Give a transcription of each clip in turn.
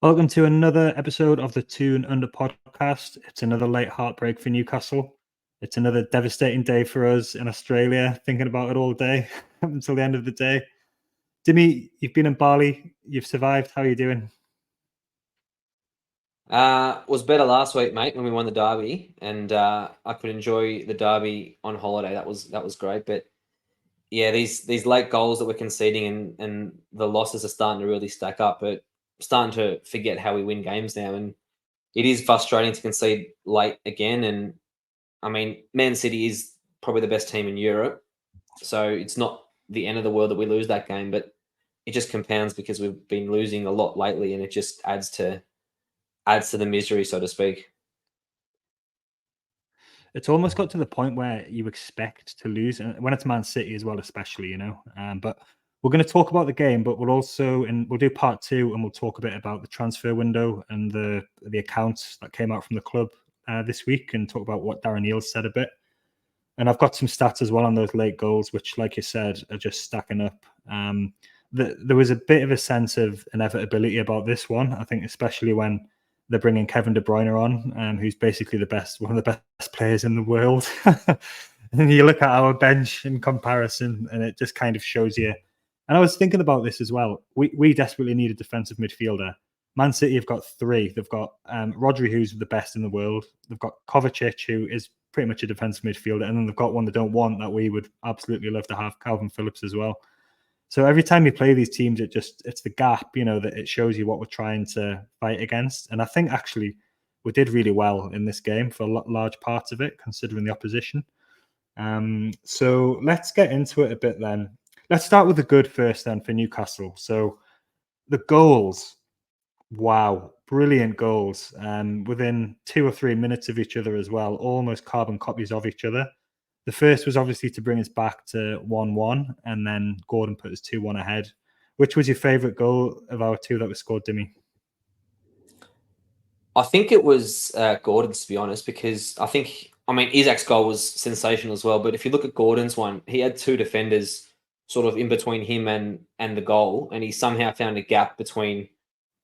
Welcome to another episode of the Two and Under podcast. It's another late heartbreak for Newcastle. It's another devastating day for us in Australia, thinking about it all day until the end of the day. Dimi, you've been in Bali. You've survived. How are you doing? Was better last week, mate, when we won the derby, and I could enjoy the derby on holiday. That was great. But yeah, these late goals that we're conceding and the losses are starting to really stack up. But starting to forget how we win games now, and it is frustrating to concede late again. And I mean, Man City is probably the best team in Europe, so it's not the end of the world that we lose that game. But it just compounds because we've been losing a lot lately, and it just adds to the misery, so to speak. It's almost got to the point where you expect to lose, and when it's Man City as well, especially. But we're going to talk about the game, but we'll do part two, and we'll talk a bit about the transfer window and the accounts that came out from the club this week, and talk about what Darren Eales said a bit. And I've got some stats as well on those late goals, which, like you said, are just stacking up. There was a bit of a sense of inevitability about this one, I think, especially when they're bringing Kevin de Bruyne on, who's basically one of the best players in the world. And you look at our bench in comparison, and it just kind of shows you. And I was thinking about this as well. We desperately need a defensive midfielder. Man City have got three. They've got Rodri, who's the best in the world. They've got Kovacic, who is pretty much a defensive midfielder, and then they've got one they don't want that we would absolutely love to have, Calvin Phillips as well. So every time you play these teams, it's the gap, that it shows you what we're trying to fight against. And I think actually we did really well in this game for large parts of it, considering the opposition. So let's get into it a bit then. Let's start with the good first then for Newcastle. So the goals, wow, brilliant goals. Within 2 or 3 minutes of each other as well, almost carbon copies of each other. The first was obviously to bring us back to 1-1, and then Gordon put us 2-1 ahead. Which was your favourite goal of our two that was scored, Dimi? I think it was Gordon's, to be honest, because I mean, Isak's goal was sensational as well. But if you look at Gordon's one, he had two defenders sort of in between him and the goal, and he somehow found a gap between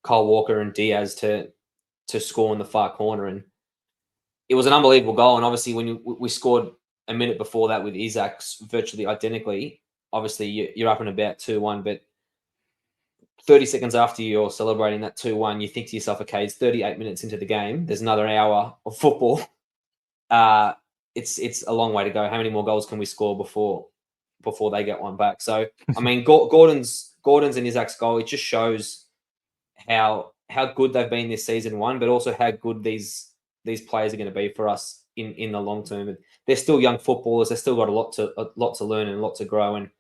Kyle Walker and Diaz to score in the far corner, and it was an unbelievable goal. And obviously, when we scored a minute before that with Isak's virtually identically, obviously you're up and about 2-1, but 30 seconds after you're celebrating that 2-1, you think to yourself, okay, it's 38 minutes into the game. There's another hour of football. It's a long way to go. How many more goals can we score before they get one back? So, I mean, Gordon's and Isak's goal, it just shows how good they've been this season one, but also how good these players are going to be for us in the long term. They're still young footballers. They've still got a lot to learn and a lot to grow. And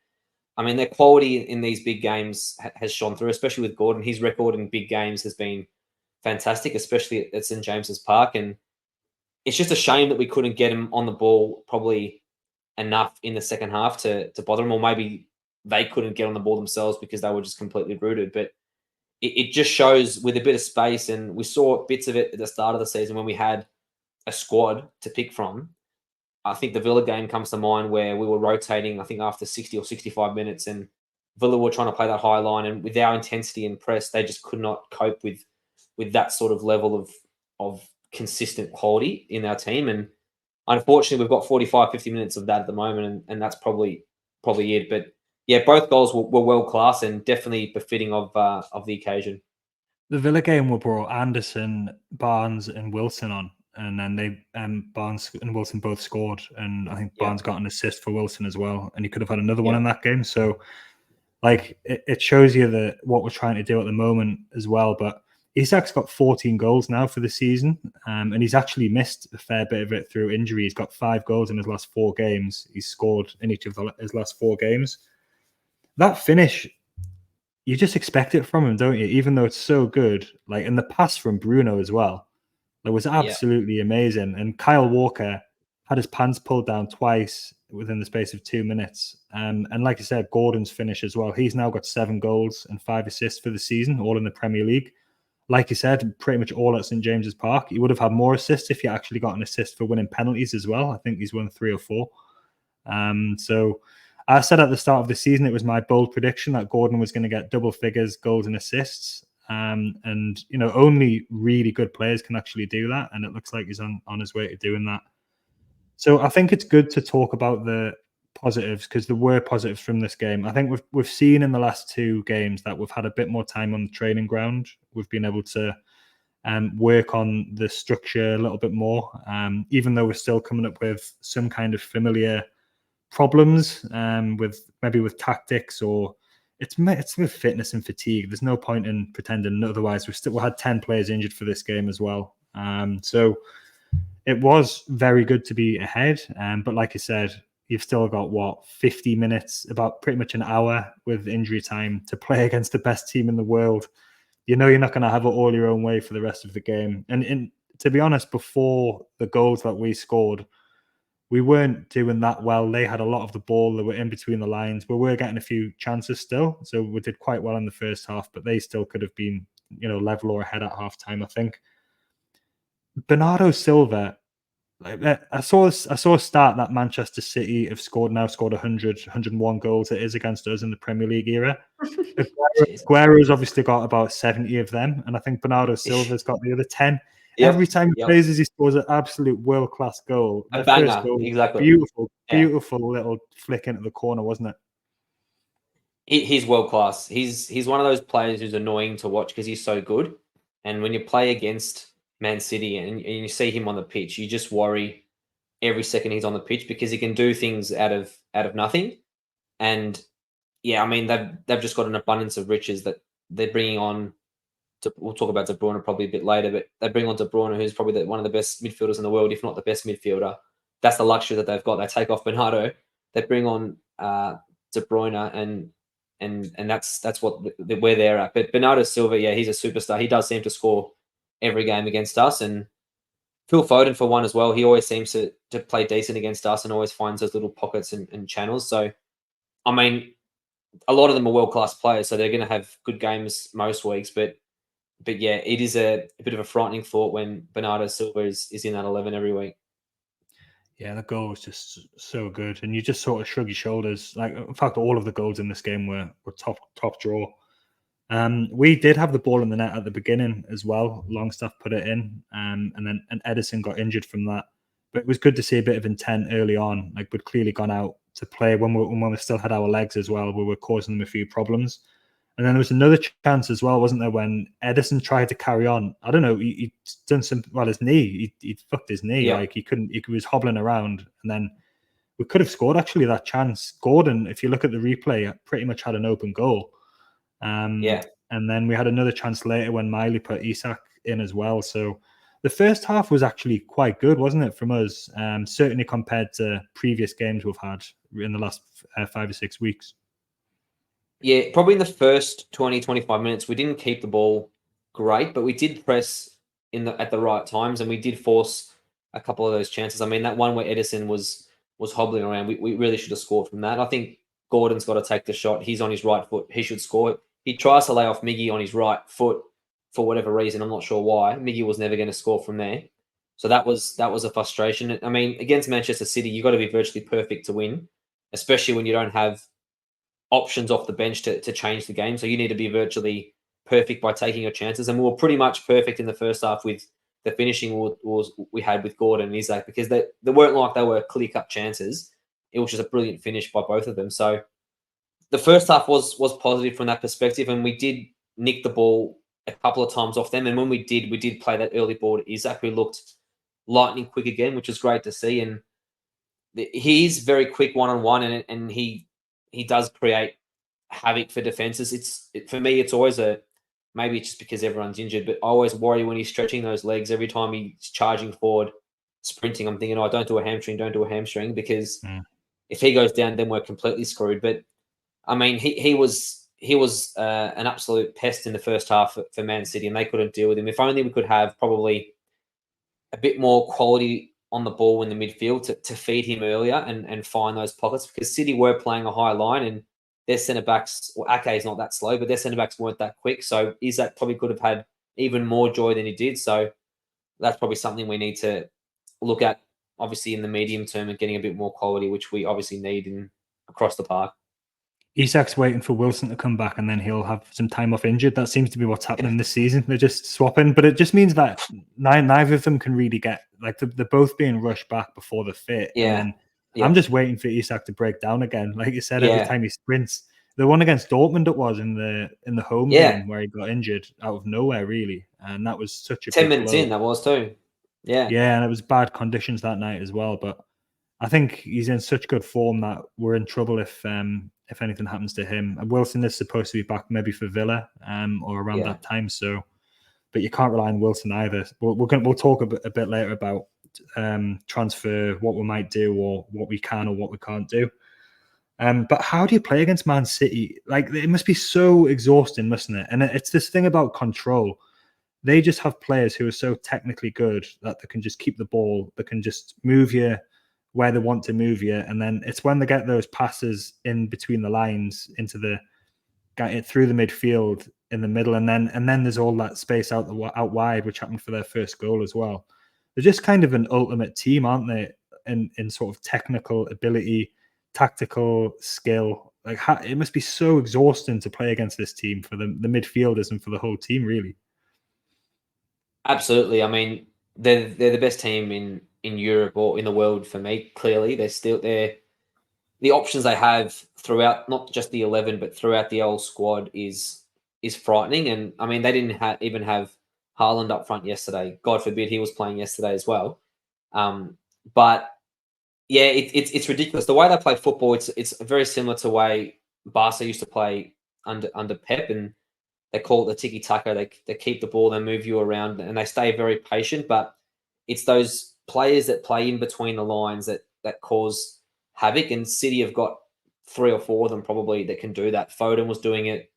I mean, their quality in these big games has shone through, especially with Gordon. His record in big games has been fantastic, especially at St James's Park. And it's just a shame that we couldn't get him on the ball probably enough in the second half to bother him, or maybe they couldn't get on the ball themselves because they were just completely rooted. But it just shows with a bit of space, and we saw bits of it at the start of the season when we had a squad to pick from. I think the Villa game comes to mind where we were rotating, I think, after 60 or 65 minutes, and Villa were trying to play that high line. And with our intensity and press, they just could not cope with that sort of level of consistent quality in our team. And unfortunately, we've got 45, 50 minutes of that at the moment, and that's probably it. But yeah, both goals were world class and definitely befitting of the occasion. The Villa game will brought Anderson, Barnes, and Wilson on, and then Barnes and Wilson both scored, and I think Yeah. Barnes got an assist for Wilson as well, and he could have had another one in that game. So, like, it shows you that what we're trying to do at the moment as well. But Isak's got 14 goals now for the season, and he's actually missed a fair bit of it through injury. He's got 5 goals in his last 4 games. He's scored in each of his last 4 games. That finish, you just expect it from him, don't you? Even though it's so good. Like, in the pass from Bruno as well, it was absolutely amazing. And Kyle Walker had his pants pulled down twice within the space of 2 minutes. And like I said, Gordon's finish as well. He's now got 7 goals and 5 assists for the season, all in the Premier League. Like you said, pretty much all at St James's Park. He would have had more assists if he actually got an assist for winning penalties as well. I think he's won 3 or 4. So I said at the start of the season, it was my bold prediction that Gordon was going to get double figures, goals and assists. And only really good players can actually do that, and it looks like he's on his way to doing that. So I think it's good to talk about the positives, because there were positives from this game. I think we've seen in the last 2 games that we've had a bit more time on the training ground. We've been able to work on the structure a little bit more, even though we're still coming up with some kind of familiar problems with tactics, or it's with fitness and fatigue. There's no point in pretending otherwise. We had 10 players injured for this game as well. So it was very good to be ahead. But like I said, you've still got 50 minutes, about pretty much an hour with injury time to play against the best team in the world. You're not going to have it all your own way for the rest of the game. And to be honest, before the goals that we scored, we weren't doing that well. They had a lot of the ball. They were in between the lines. We were getting a few chances still. So we did quite well in the first half, but they still could have been, level or ahead at half time, I think. Bernardo Silva, I saw a stat that Manchester City have scored 100, 101 goals. It is against us in the Premier League era. Aguero's obviously got about 70 of them, and I think Bernardo Silva's got the other 10. Yep, Every time he plays, he scores an absolute world-class goal. a That banger, first goal, exactly. Beautiful little flick into the corner, wasn't it? He's world class. He's one of those players who's annoying to watch because he's so good. And when you play against Man City and you see him on the pitch, you just worry every second he's on the pitch, because he can do things out of nothing. And yeah, I mean they've just got an abundance of riches that they're bringing on. We'll talk about De Bruyne probably a bit later, but they bring on De Bruyne, who's probably one of the best midfielders in the world, if not the best midfielder. That's the luxury that they've got. They take off Bernardo, they bring on De Bruyne, and that's what where they're at. But Bernardo Silva, yeah, he's a superstar. He does seem to score every game against us, and Phil Foden for one as well. He always seems to play decent against us and always finds those little pockets and channels. So, I mean, a lot of them are world class players, so they're going to have good games most weeks. But yeah, it is a bit of a frightening thought when Bernardo Silva is in that 11 every week. Yeah, the goal was just so good, and you just sort of shrug your shoulders. Like, in fact, all of the goals in this game were top draw. We did have the ball in the net at the beginning as well. Longstaff put it in, and then Edison got injured from that. But it was good to see a bit of intent early on. Like, we'd clearly gone out to play when we still had our legs as well. We were causing them a few problems. And then there was another chance as well, wasn't there, when Edison tried to carry on. I don't know, he'd done some, his knee, he'd fucked his knee. Yeah. Like, he was hobbling around, and then we could have scored actually that chance. Gordon, if you look at the replay, pretty much had an open goal. Yeah. And then we had another chance later when Miley put Isak in as well. So the first half was actually quite good, wasn't it, from us? Certainly compared to previous games we've had in the last 5 or 6 weeks. Yeah, probably in the first 20, 25 minutes, we didn't keep the ball great, but we did press at the right times, and we did force a couple of those chances. I mean, that one where Edison was hobbling around, we really should have scored from that. I think Gordon's got to take the shot. He's on his right foot. He should score it. He tries to lay off Miggy on his right foot for whatever reason. I'm not sure why. Miggy was never going to score from there. So that was a frustration. I mean, against Manchester City, you've got to be virtually perfect to win, especially when you don't have options off the bench to change the game. So you need to be virtually perfect by taking your chances. And we were pretty much perfect in the first half with the finishing we had with Gordon and Isak, because they weren't like they were clear-cut chances. It was just a brilliant finish by both of them. So the first half was positive from that perspective, and we did nick the ball a couple of times off them. And when we did play that early ball to Isak, who looked lightning quick again, which was great to see. And he's very quick one-on-one, and he does create havoc for defenses. For me, it's always maybe it's just because everyone's injured, but I always worry when he's stretching those legs every time he's charging forward, sprinting. I'm thinking, don't do a hamstring, because if he goes down, then we're completely screwed. But I mean, he was an absolute pest in the first half for Man City, and they couldn't deal with him. If only we could have probably a bit more quality on the ball in the midfield to feed him earlier and find those pockets, because City were playing a high line, and their centre-backs, Ake is not that slow, but their centre-backs weren't that quick. So Isak probably could have had even more joy than he did. So that's probably something we need to look at, obviously, in the medium term, and getting a bit more quality, which we obviously need across the park. Isak's waiting for Wilson to come back, and then he'll have some time off injured. That seems to be what's happening this season. They're just swapping, but it just means that neither of them can really get, like, they're both being rushed back before the fit. Yeah. And then Yeah. I'm just waiting for Isak to break down again. Like you said, every Yeah. time he sprints. The one against Dortmund it was in the home Yeah. game where he got injured out of nowhere, really. And that was such a 10 big minutes blow. in, that was too. Yeah. Yeah, and it was bad conditions that night as well. But I think he's in such good form that we're in trouble if anything happens to him. And Wilson is supposed to be back maybe for Villa or around Yeah. that time. So, but you can't rely on Wilson either. We'll talk a bit later about transfer, what we might do or what we can or what we can't do. But how do you play against Man City? Like, it must be so exhausting, mustn't it? And it's this thing about control. They just have players who are so technically good that they can just keep the ball, they can just move you where they want to move you, and then it's when they get those passes in between the lines into through the midfield in the middle, and then there's all that space out wide, which happened for their first goal as well. They're just kind of an ultimate team, aren't they? In sort of technical ability, tactical skill. Like, it must be so exhausting to play against this team for the midfielders and for the whole team, really. Absolutely. I mean, they're the best team in Europe or in the world for me. Clearly, they're the options they have throughout, not just the 11, but throughout the whole squad is frightening. And I mean, they didn't even have Haaland up front yesterday. God forbid he was playing yesterday as well. But yeah, it's ridiculous the way they play football. It's very similar to the way Barca used to play under Pep, and they call it the tiki taka. They keep the ball, they move you around, and they stay very patient. But it's those players that play in between the lines that cause havoc. And City have got 3 or 4 of them probably that can do that. Foden was doing it.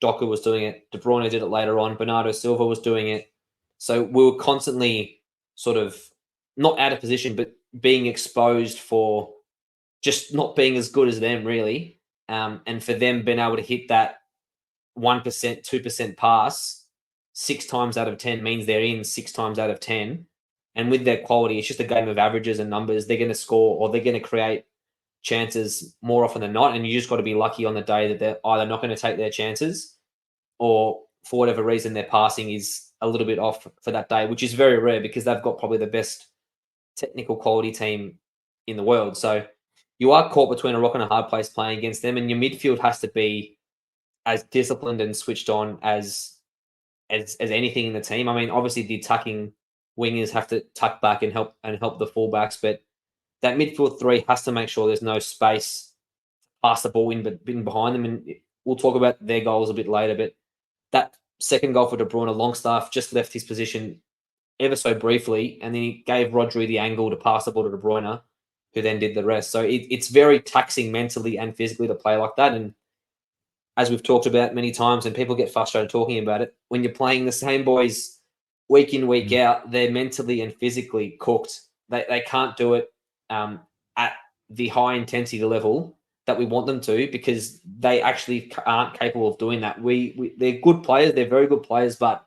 Doku was doing it. De Bruyne did it later on. Bernardo Silva was doing it. So we were constantly sort of not out of position, but being exposed for just not being as good as them, really. And for them being able to hit that 1%, 2% pass 6 times out of 10 means they're in 6 times out of 10. And with their quality, it's just a game of averages and numbers. They're going to score or they're going to create chances more often than not. And you just got to be lucky on the day that they're either not going to take their chances or for whatever reason their passing is a little bit off for that day, which is very rare because they've got probably the best technical quality team in the world. So you are caught between a rock and a hard place playing against them, and your midfield has to be as disciplined and switched on as anything in the team. I mean, obviously the attacking wingers have to tuck back and help the fullbacks, but that midfield three has to make sure there's no space pass the ball in behind them. And we'll talk about their goals a bit later, but that second goal for De Bruyne, Longstaff just left his position ever so briefly, and then he gave Rodri the angle to pass the ball to De Bruyne, who then did the rest. So it's very taxing mentally and physically to play like that. And as we've talked about many times, and people get frustrated talking about it, when you're playing the same boys week in, week out, they're mentally and physically cooked. They can't do it at the high intensity level that we want them to, because they actually aren't capable of doing that. They're good players, they're very good players, but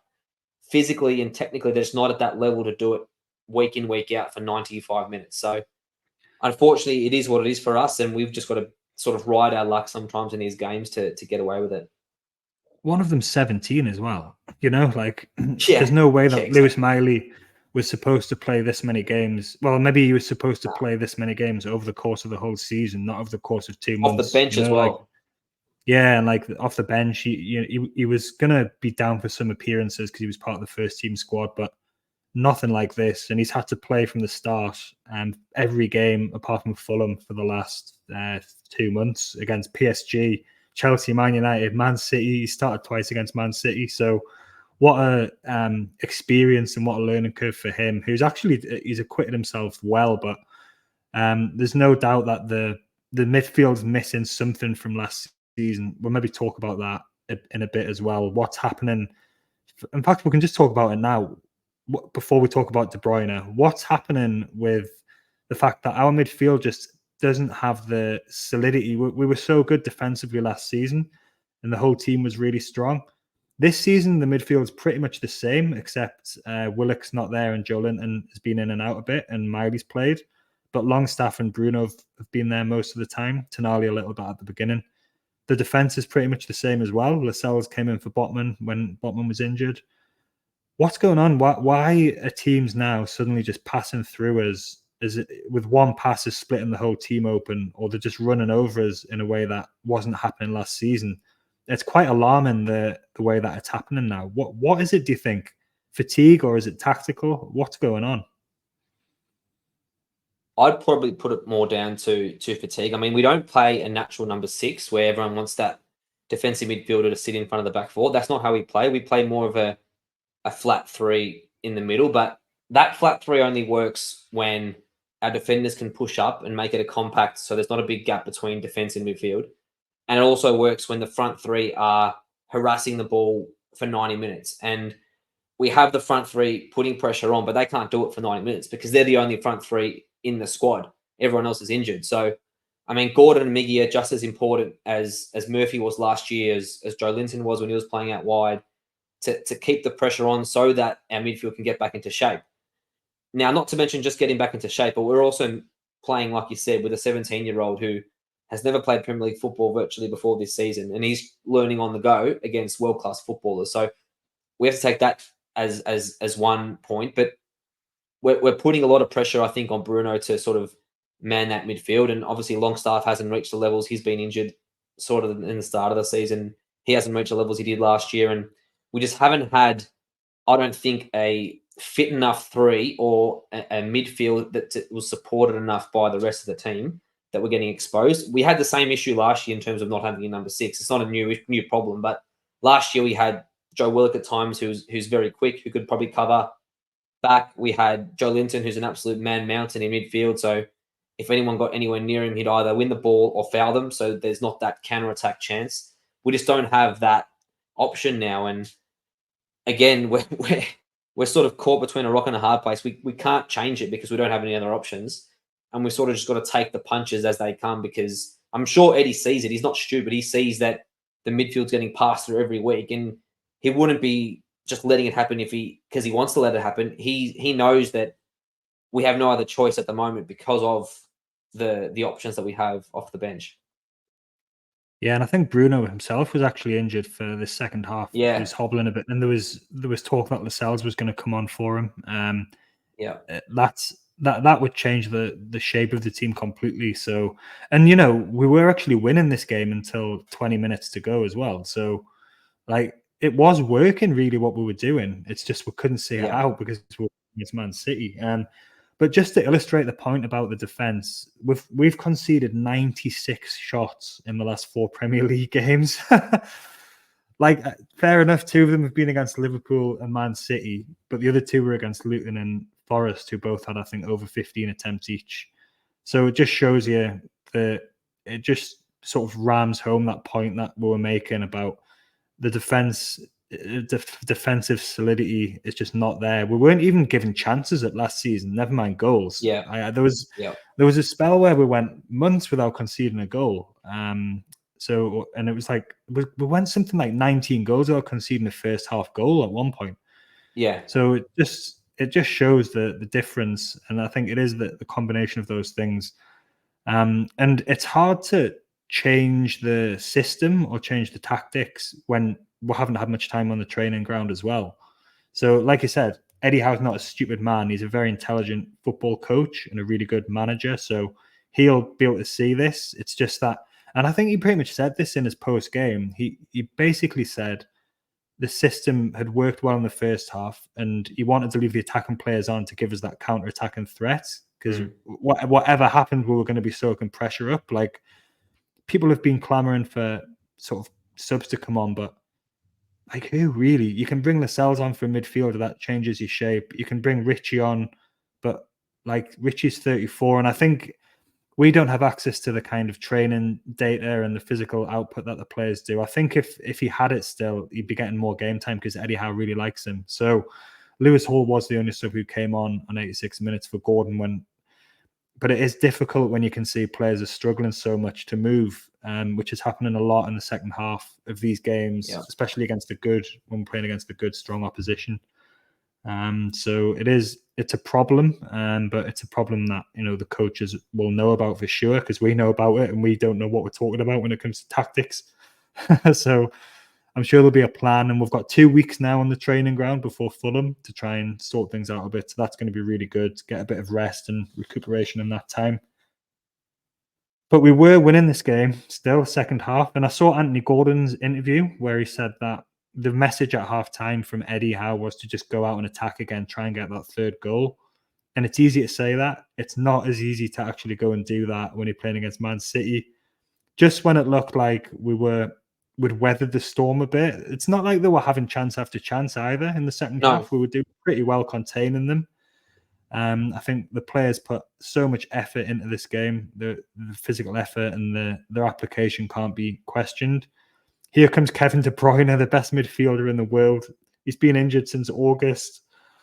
physically and technically they're just not at that level to do it week in, week out for 95 minutes. So unfortunately, it is what it is for us, and we've just got to sort of ride our luck sometimes in these games to get away with it. One of them's 17 as well. You know, like, Yeah, there's no way that exactly. Lewis Miley was supposed to play this many games. Well, maybe he was supposed to play this many games over the course of the whole season, not over the course of 2 months. Off the bench as well. Like, yeah, and like off the bench, he was gonna be down for some appearances because he was part of the first team squad, but nothing like this. And he's had to play from the start every game apart from Fulham for the last 2 months against PSG, Chelsea, Man United, Man City. He started twice against Man City. So what a experience and what a learning curve for him. He's acquitted himself well, but there's no doubt that the midfield's missing something from last season. We'll maybe talk about that in a bit as well. What's happening? In fact, we can just talk about it now before we talk about De Bruyne. What's happening with the fact that our midfield just doesn't have the solidity? We were so good defensively last season, and the whole team was really strong. This season, the midfield's pretty much the same, except Willock's not there and Joe Linton has been in and out a bit, and Miley's played. But Longstaff and Bruno have been there most of the time. Tonali a little bit at the beginning. The defense is pretty much the same as well. Lascelles came in for Botman when Botman was injured. What's going on? Why are teams now suddenly just passing through us? Is it with one pass is splitting the whole team open, or they're just running over us in a way that wasn't happening last season? It's quite alarming the way that it's happening now. What is it, do you think? Fatigue, or is it tactical? What's going on? I'd probably put it more down to fatigue. I mean, we don't play a natural number 6 where everyone wants that defensive midfielder to sit in front of the back four. That's not how we play. We play more of a flat 3 in the middle, but that flat 3 only works when our defenders can push up and make it a compact, so there's not a big gap between defense and midfield. And it also works when the front 3 are harassing the ball for 90 minutes. And we have the front 3 putting pressure on, but they can't do it for 90 minutes because they're the only front 3 in the squad. Everyone else is injured. So, I mean, Gordon and Miggy are just as important as Murphy was last year, as Joe Linton was when he was playing out wide, to keep the pressure on so that our midfield can get back into shape. Now, not to mention just getting back into shape, but we're also playing, like you said, with a 17-year-old who has never played Premier League football virtually before this season, and he's learning on the go against world-class footballers. So we have to take that as one point, but we're putting a lot of pressure, I think, on Bruno to sort of man that midfield, and obviously Longstaff hasn't reached the levels. He's been injured sort of in the start of the season. He hasn't reached the levels he did last year, and we just haven't had, I don't think, a fit enough 3 or a midfield that was supported enough by the rest of the team that we're getting exposed. We had the same issue last year in terms of not having a number 6. It's not a new problem, but last year we had Joe Willock at times who's very quick, who could probably cover back. We had Joe Linton, who's an absolute man mountain in midfield. So if anyone got anywhere near him, he'd either win the ball or foul them. So there's not that counter-attack chance. We just don't have that option now. And again, we're sort of caught between a rock and a hard place. We can't change it because we don't have any other options. And we sort of just got to take the punches as they come, because I'm sure Eddie sees it. He's not stupid. He sees that the midfield's getting passed through every week, and he wouldn't be just letting it happen because he wants to let it happen. He knows that we have no other choice at the moment because of the options that we have off the bench. Yeah, and I think Bruno himself was actually injured for the second half. Yeah. He was hobbling a bit, and there was talk that Lascelles was going to come on for him. Yeah, that would change the shape of the team completely. So, and we were actually winning this game until 20 minutes to go as well. So, like, it was working really what we were doing. It's just we couldn't see it out because we're against Man City. But just to illustrate the point about the defense, we've conceded 96 shots in the last 4 Premier League games. Like, fair enough, 2 of them have been against Liverpool and Man City, but the other 2 were against Luton and Forest, who both had, I think, over 15 attempts each. So it just shows you that it just sort of rams home that point that we were making about the defensive solidity is just not there. We weren't even given chances at last season, never mind goals. Yeah. There was a spell where we went months without conceding a goal. So, and it was like we went something like 19 goals without conceding the first half goal at one point. Yeah. So it just shows the difference, and I think it is the combination of those things. And it's hard to change the system or change the tactics when we haven't had much time on the training ground as well. So, like you said, Eddie Howe's not a stupid man. He's a very intelligent football coach and a really good manager. So he'll be able to see this. It's just that, and I think he pretty much said this in his post game. He basically said the system had worked well in the first half, and he wanted to leave the attacking players on to give us that counter-attacking threat. Because whatever happened, we were going to be soaking pressure up. Like, people have been clamoring for sort of subs to come on, but like, who really? You can bring Lascelles on for a midfielder, that changes your shape. You can bring Richie on, but like, Richie's 34, and I think we don't have access to the kind of training data and the physical output that the players do. I think if he had it still, he'd be getting more game time because Eddie Howe really likes him. So Lewis Hall was the only sub who came on 86 minutes for Gordon but it is difficult when you can see players are struggling so much to move, which is happening a lot in the second half of these games, especially against when we're playing against a good, strong opposition. So it's a problem, but it's a problem that the coaches will know about for sure, because we know about it and we don't know what we're talking about when it comes to tactics. So I'm sure there'll be a plan, and we've got 2 weeks now on the training ground before Fulham to try and sort things out a bit. So that's going to be really good to get a bit of rest and recuperation in that time. But we were winning this game still, second half. And I saw Anthony Gordon's interview where he said that the message at half time from Eddie Howe was to just go out and attack again, try and get that third goal. And it's easy to say that. It's not as easy to actually go and do that when you're playing against Man City. Just when it looked like we'd weathered the storm a bit, it's not like they were having chance after chance either in the second No. half. We were doing pretty well containing them. I think the players put so much effort into this game. The physical effort and their application can't be questioned. Here comes Kevin de Bruyne, the best midfielder in the world. He's been injured since August.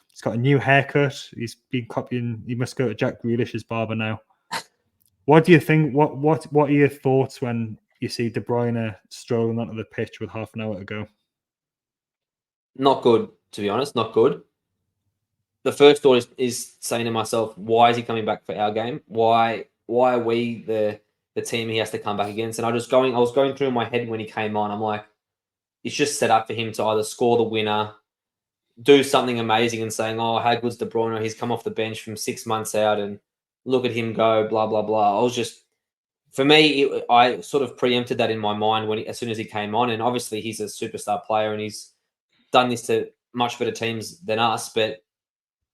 He's got a new haircut. He's been copying. He must go to Jack Grealish's barber now. What do you think? What are your thoughts when you see De Bruyne strolling onto the pitch with half an hour to go? Not good, to be honest. Not good. The first thought is saying to myself, why is he coming back for our game? Why are we the team he has to come back against? And I was going through in my head when he came on. I'm like, it's just set up for him to either score the winner, do something amazing, and saying, "Oh, how good's De Bruyne? He's come off the bench from 6 months out, and look at him go." Blah blah blah. I was just, for me, I sort of preempted that in my mind as soon as he came on, and obviously he's a superstar player and he's done this to much better teams than us, but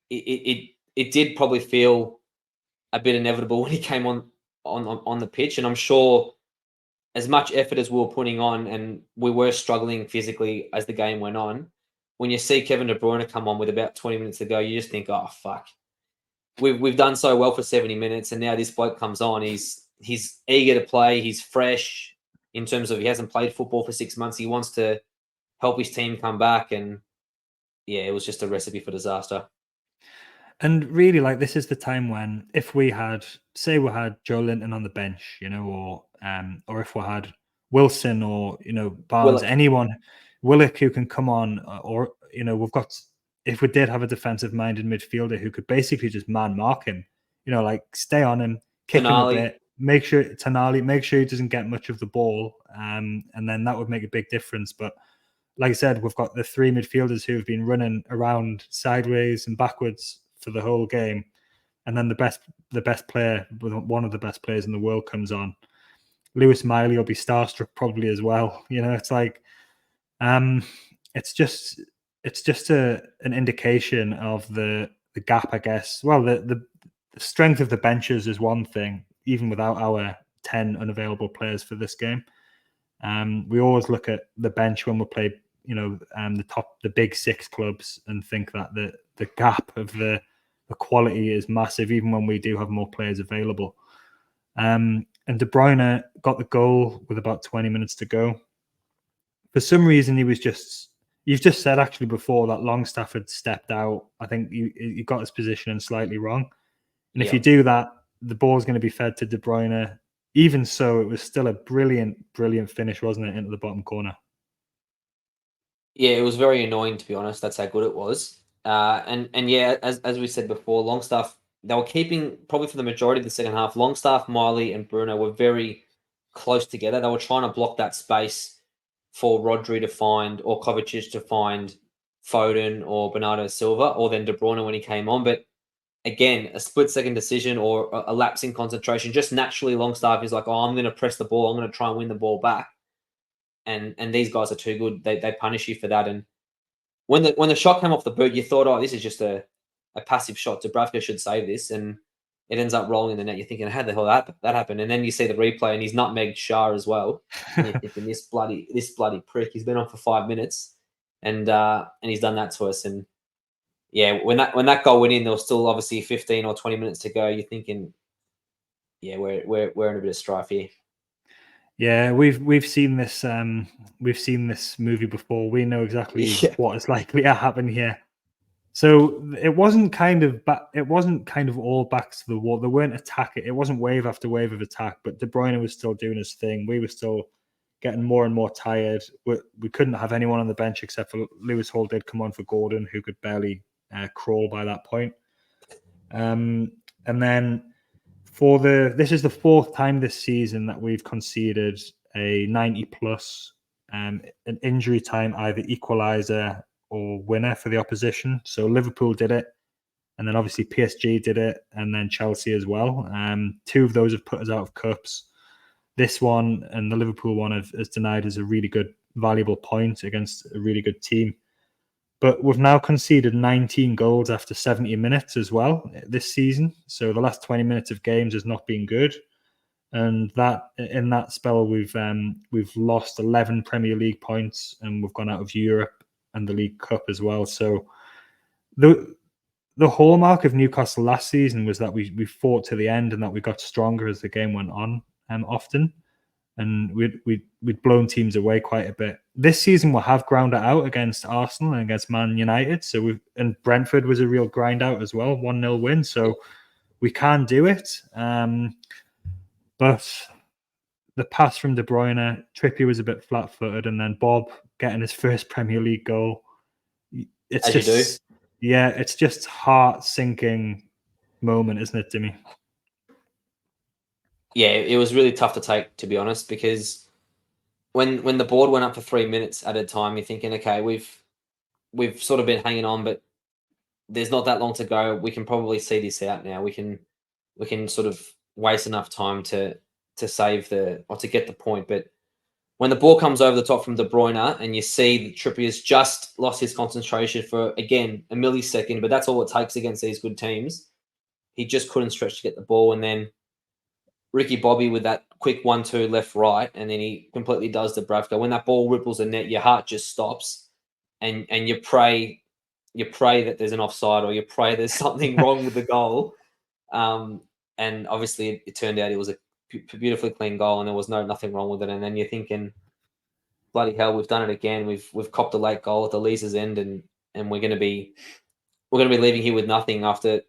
it did probably feel a bit inevitable when he came on the pitch, and I'm sure as much effort as we were putting on, and we were struggling physically as the game went on, when you see Kevin De Bruyne come on with about 20 minutes to go, you just think, oh fuck, we've done so well for 70 minutes, and now this bloke comes on. He's eager to play. He's fresh in terms of he hasn't played football for 6 months. He wants to help his team come back, and yeah, it was just a recipe for disaster. And really, like, this is the time when if we had, say, we had Joe Linton on the bench, or if we had Wilson or Barnes, Willock. anyone, Willock who can come on, or we've got, if we did have a defensive-minded midfielder who could basically just man mark him, like stay on him, kick him a bit, make sure he doesn't get much of the ball, and then that would make a big difference. But like I said, we've got the three midfielders who have been running around sideways and backwards for the whole game, and then the best player, one of the best players in the world, comes on. Lewis Miley will be starstruck probably as well. It's like, it's just an indication of the gap, I guess. Well, the strength of the benches is one thing, even without our 10 unavailable players for this game. We always look at the bench when we play, the big six clubs, and think that the gap of the quality is massive, even when we do have more players available. And De Bruyne got the goal with about 20 minutes to go. For some reason, you've just said actually before that Longstaff had stepped out. I think you got his position slightly wrong. And if you do that, the ball's going to be fed to De Bruyne. Even so, it was still a brilliant, brilliant finish, wasn't it, into the bottom corner? Yeah, it was very annoying, to be honest. That's how good it was. And yeah, as we said before, Longstaff, they were keeping, probably for the majority of the second half, Longstaff, Miley, and Bruno were very close together. They were trying to block that space for Rodri to find, or Kovacic to find Foden or Bernardo Silva, or then De Bruyne when he came on. But again, a split-second decision or a lapse in concentration, just naturally Longstaff is like, oh, I'm going to press the ball. I'm going to try and win the ball back. And these guys are too good. They punish you for that. And when the shot came off the boot, you thought, oh, this is just a passive shot. Dubravka should save this, and it ends up rolling in the net. You're thinking, how the hell that happened? And then you see the replay, and he's nutmegged Shah as well. And you're thinking, this bloody prick. He's been on for 5 minutes, and he's done that to us. And yeah, when that goal went in, there was still obviously 15 or 20 minutes to go. You're thinking, yeah, we're in a bit of strife here. Yeah, we've seen this movie before. We know exactly what is likely to happen here. So it wasn't kind of all backs to the wall. They weren't attacking. It wasn't wave after wave of attack, but De Bruyne was still doing his thing. We were still getting more and more tired. We couldn't have anyone on the bench except for Lewis Hall did come on for Gordon, who could barely crawl by that point. And then this is the fourth time this season that we've conceded a 90 plus an injury time either equaliser or winner for the opposition. So Liverpool did it, and then obviously PSG did it, and then Chelsea as well. Two of those have put us out of cups. This one and the Liverpool one has denied us a really good, valuable point against a really good team. But we've now conceded 19 goals after 70 minutes as well this season. So the last 20 minutes of games has not been good. And that in that spell, we've lost 11 Premier League points, and we've gone out of Europe and the League Cup as well. So the hallmark of Newcastle last season was that we fought to the end and that we got stronger as the game went on often. And we'd blown teams away quite a bit. This season we'll have ground it out against Arsenal and against Man United. So and Brentford was a real grind out as well, 1-0 win. So we can do it. But the pass from De Bruyne, Trippier was a bit flat-footed, and then Bob getting his first Premier League goal. It's As just, you do. Yeah, it's just heart-sinking moment, isn't it, Dimi? Yeah, it was really tough to take, to be honest, because when the board went up for 3 minutes at a time, you're thinking, okay, we've sort of been hanging on, but there's not that long to go. We can probably see this out now. We can sort of waste enough time to save to get the point. But when the ball comes over the top from De Bruyne and you see that Trippier's just lost his concentration for, again, a millisecond, but that's all it takes against these good teams. He just couldn't stretch to get the ball, and then Ricky Bobby with that quick 1-2 left-right, and then he completely does the Bravka. When that ball ripples the net, your heart just stops, and you pray that there's an offside, or you pray there's something wrong with the goal. And obviously it turned out it was a beautifully clean goal, and there was nothing wrong with it. And then you're thinking, bloody hell, we've done it again. We've copped a late goal at the Leazes end, and we're going to be leaving here with nothing after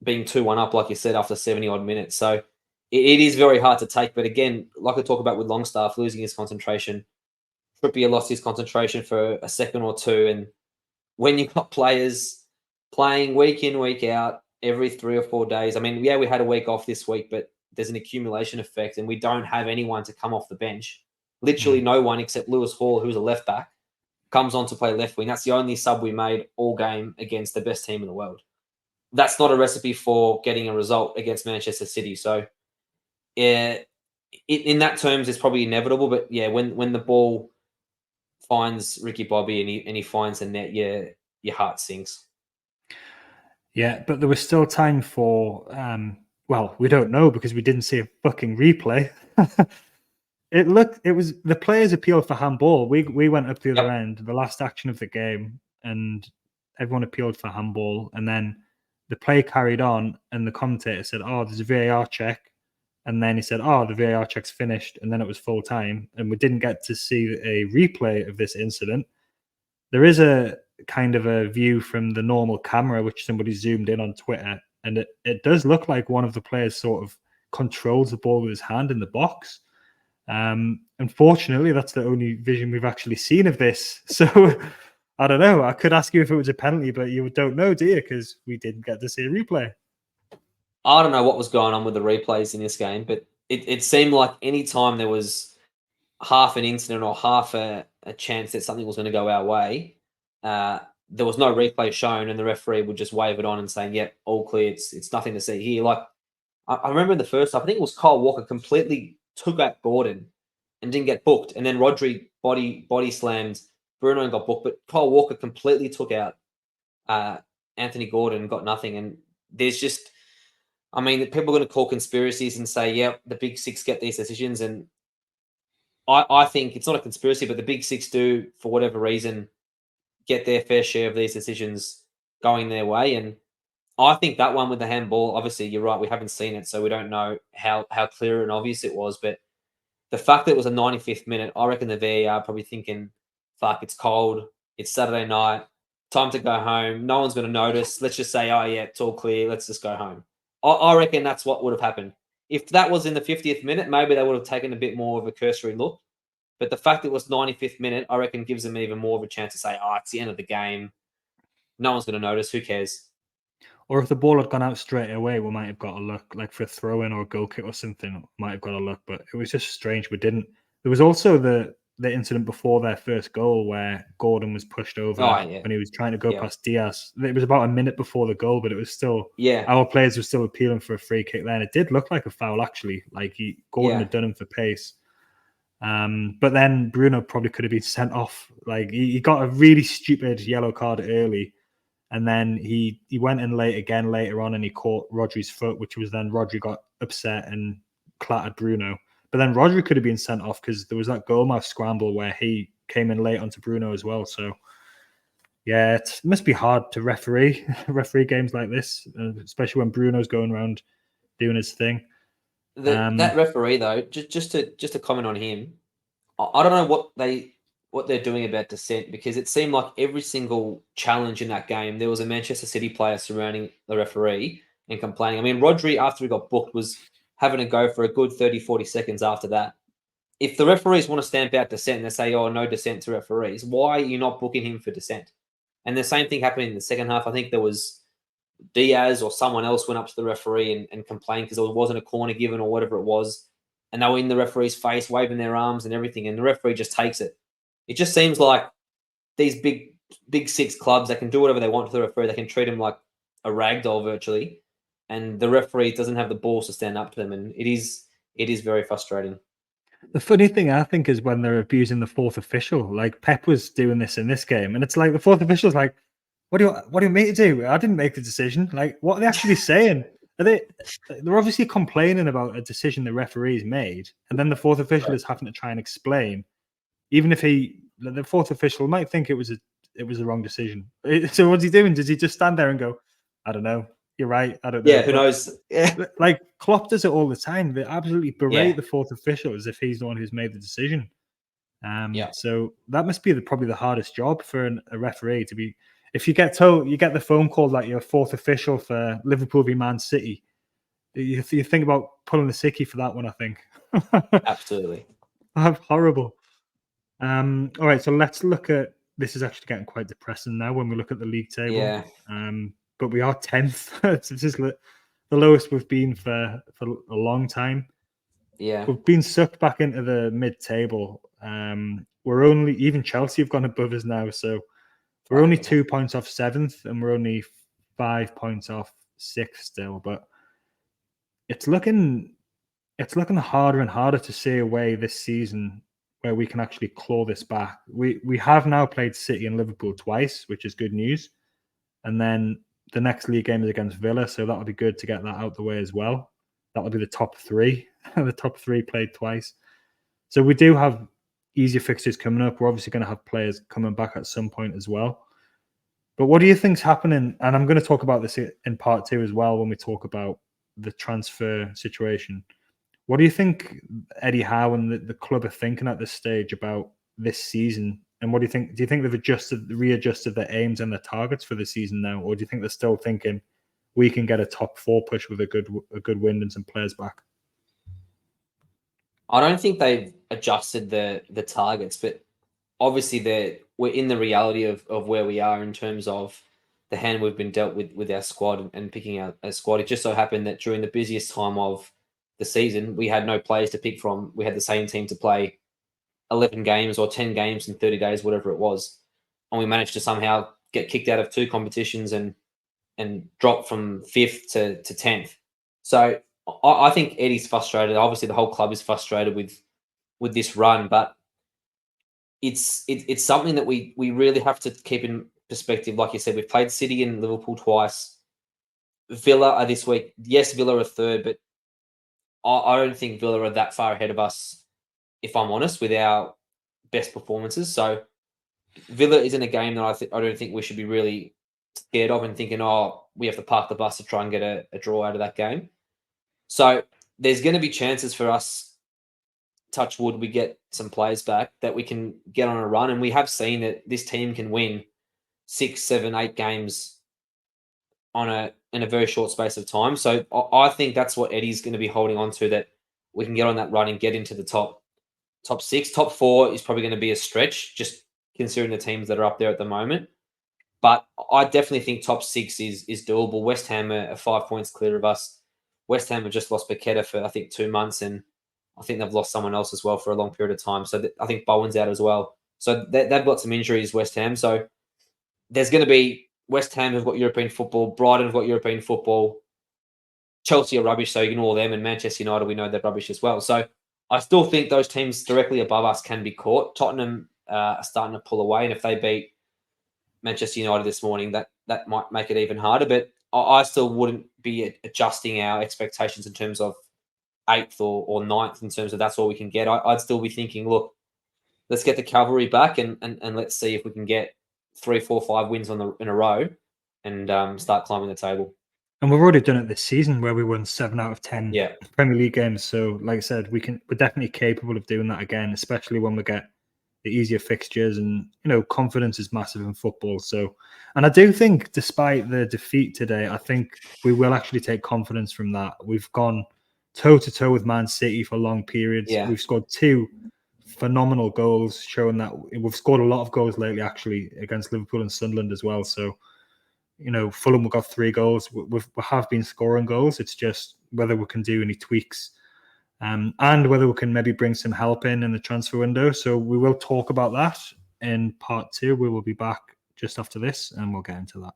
being 2-1 up, like you said, after 70 odd minutes. So it is very hard to take. But again, like I talk about with Longstaff losing his concentration, Trippier lost his concentration for a second or two. And when you've got players playing week in, week out, every 3 or 4 days, I mean, yeah, we had a week off this week, but there's an accumulation effect, and we don't have anyone to come off the bench. Literally no one except Lewis Hall, who's a left back, comes on to play left wing. That's the only sub we made all game against the best team in the world. That's not a recipe for getting a result against Manchester City. So, yeah, in that terms, it's probably inevitable. But yeah, when the ball finds Ricky Bobby and he finds the net, your heart sinks. Yeah, but there was still time for well, we don't know because we didn't see a fucking replay. It was the players appealed for handball. We went up the other end, the last action of the game, and everyone appealed for handball. And then the play carried on, and the commentator said, "Oh, there's a VAR check." And then he said, "Oh, the VAR check's finished," and then it was full time, and we didn't get to see a replay of this incident. There is a kind of a view from the normal camera, which somebody zoomed in on Twitter, and it does look like one of the players sort of controls the ball with his hand in the box. Unfortunately, that's the only vision we've actually seen of this. So I don't know. I could ask you if it was a penalty, but you don't know, do you? Because we didn't get to see a replay. I don't know what was going on with the replays in this game, but it seemed like any time there was half an incident or half a chance that something was going to go our way, there was no replay shown, and the referee would just wave it on and saying, "Yep, all clear. It's nothing to see here." Like I remember in the first half, I think it was Kyle Walker completely took out Gordon and didn't get booked, and then Rodri body slammed Bruno and got booked, but Kyle Walker completely took out Anthony Gordon and got nothing. And there's just, I mean, people are going to call conspiracies and say, "Yep, the Big Six get these decisions," and I think it's not a conspiracy, but the Big Six do, for whatever reason, get their fair share of these decisions going their way. And I think that one with the handball, obviously, you're right, we haven't seen it, so we don't know how clear and obvious it was. But the fact that it was a 95th minute, I reckon the VAR probably thinking, fuck, it's cold, it's Saturday night, time to go home, no one's going to notice. Let's just say, oh, yeah, it's all clear, let's just go home. I reckon that's what would have happened. If that was in the 50th minute, maybe they would have taken a bit more of a cursory look. But the fact it was 95th minute, I reckon gives them even more of a chance to say, oh, it's the end of the game. No one's going to notice. Who cares? Or if the ball had gone out straight away, we might have got a look, like for a throw-in or a goal kick or something, might have got a look. But it was just strange we didn't. There was also the the incident before their first goal where Gordon was pushed over when he was trying to go past Diaz. It was about a minute before the goal, but it was still our players were still appealing for a free kick there, and it did look like a foul actually. Like Gordon had done him for pace. But then Bruno probably could have been sent off. Like he got a really stupid yellow card early, and then he went in late again later on, and he caught Rodri's foot, which was then Rodri got upset and clattered Bruno. But then Rodri could have been sent off because there was that goalmouth scramble where he came in late onto Bruno as well. So yeah, it must be hard to referee games like this, especially when Bruno's going around doing his thing. That referee though, just to comment on him, I don't know what they're doing about dissent, because it seemed like every single challenge in that game, there was a Manchester City player surrounding the referee and complaining. I mean, Rodri, after he got booked, was having a go for a good 30, 40 seconds after that. If the referees want to stamp out dissent and they say, oh, no dissent to referees, why are you not booking him for dissent? And the same thing happened in the second half. I think there was Diaz or someone else went up to the referee and complained because there wasn't a corner given or whatever it was. And they were in the referee's face, waving their arms and everything. And the referee just takes it. It just seems like these big six clubs, they can do whatever they want to the referee. They can treat him like a rag doll virtually. And the referee doesn't have the balls to stand up to them. And it is very frustrating. The funny thing, I think, is when they're abusing the fourth official. Like Pep was doing this in this game. And it's like the fourth official's like, what do you want me to do? I didn't make the decision. Like, what are they actually saying? They're obviously complaining about a decision the referee's made. And then the fourth official is having to try and explain. Even if the fourth official might think it was the wrong decision. So what's he doing? Does he just stand there and go, I don't know, you're right, I don't know. Yeah, who knows? Yeah. Like Klopp does it all the time. They absolutely berate the fourth official as if he's the one who's made the decision. So that must be probably the hardest job for a referee to be. If you get told, you get the phone call that you're fourth official for Liverpool v Man City, you think about pulling the sickie for that one, I think. Absolutely. Horrible. All right, so let's look at this. Is actually getting quite depressing now when we look at the league table. Yeah. But we are 10th. This is the lowest we've been for a long time. Yeah. We've been sucked back into the mid-table. We're only, even Chelsea have gone above us now, so we're only 2 points off 7th, and we're only 5 points off 6th still. But it's looking harder and harder to see a way this season where we can actually claw this back. We have now played City and Liverpool twice, which is good news. And then the next league game is against Villa, so that'll be good to get that out the way as well. That'll be the top three. The top three played twice. So we do have easier fixtures coming up. We're obviously going to have players coming back at some point as well. But what do you think's happening? And I'm going to talk about this in part 2 as well when we talk about the transfer situation. What do you think Eddie Howe and the club are thinking at this stage about this season? And what do you think? Do you think they've readjusted their aims and their targets for the season now? Or do you think they're still thinking we can get a top 4 push with a good win and some players back? I don't think they've adjusted the targets, but obviously we're in the reality of where we are in terms of the hand we've been dealt with our squad and picking out a squad. It just so happened that during the busiest time of the season, we had no players to pick from. We had the same team to play 11 games or 10 games in 30 days, whatever it was. And we managed to somehow get kicked out of 2 competitions and drop from 5th to 10th. So I think Eddie's frustrated. Obviously, the whole club is frustrated with this run, but it's something that we really have to keep in perspective. Like you said, we've played City and Liverpool twice. Villa are this week. Yes, Villa are 3rd, but I don't think Villa are that far ahead of us, if I'm honest, with our best performances. So Villa isn't a game that I don't think we should be really scared of and thinking, oh, we have to park the bus to try and get a draw out of that game. So there's going to be chances for us, touch wood, we get some players back that we can get on a run. And we have seen that this team can win 6, 7, 8 games in a very short space of time. So I think that's what Eddie's going to be holding on to, that we can get on that run and get into the top 6. Top 4 is probably going to be a stretch, just considering the teams that are up there at the moment. But I definitely think top 6 is doable. West Ham are 5 points clear of us. West Ham have just lost Paqueta for, I think, 2 months. And I think they've lost someone else as well for a long period of time. So I think Bowen's out as well. So they've got some injuries, West Ham. So there's going to be West Ham have got European football, Brighton have got European football, Chelsea are rubbish, so ignore them, and Manchester United, we know they're rubbish as well. So I still think those teams directly above us can be caught. Tottenham are starting to pull away, and if they beat Manchester United this morning, that might make it even harder. But I still wouldn't be adjusting our expectations in terms of 8th or 9th in terms of that's all we can get. I'd still be thinking, look, let's get the cavalry back and let's see if we can get 3, 4, 5 wins in a row and start climbing the table. And we've already done it this season where we won 7 out of 10 Yeah. Premier League games. So, like I said, we're definitely capable of doing that again, especially when we get the easier fixtures. And confidence is massive in football. So, and I do think, despite the defeat today, I think we will actually take confidence from that. We've gone toe to toe with Man City for long periods. Yeah. We've scored 2 phenomenal goals, showing that we've scored a lot of goals lately, actually, against Liverpool and Sunderland as well. So, Fulham have got 3 goals. We have been scoring goals. It's just whether we can do any tweaks and whether we can maybe bring some help in the transfer window. So we will talk about that in part 2. We will be back just after this and we'll get into that.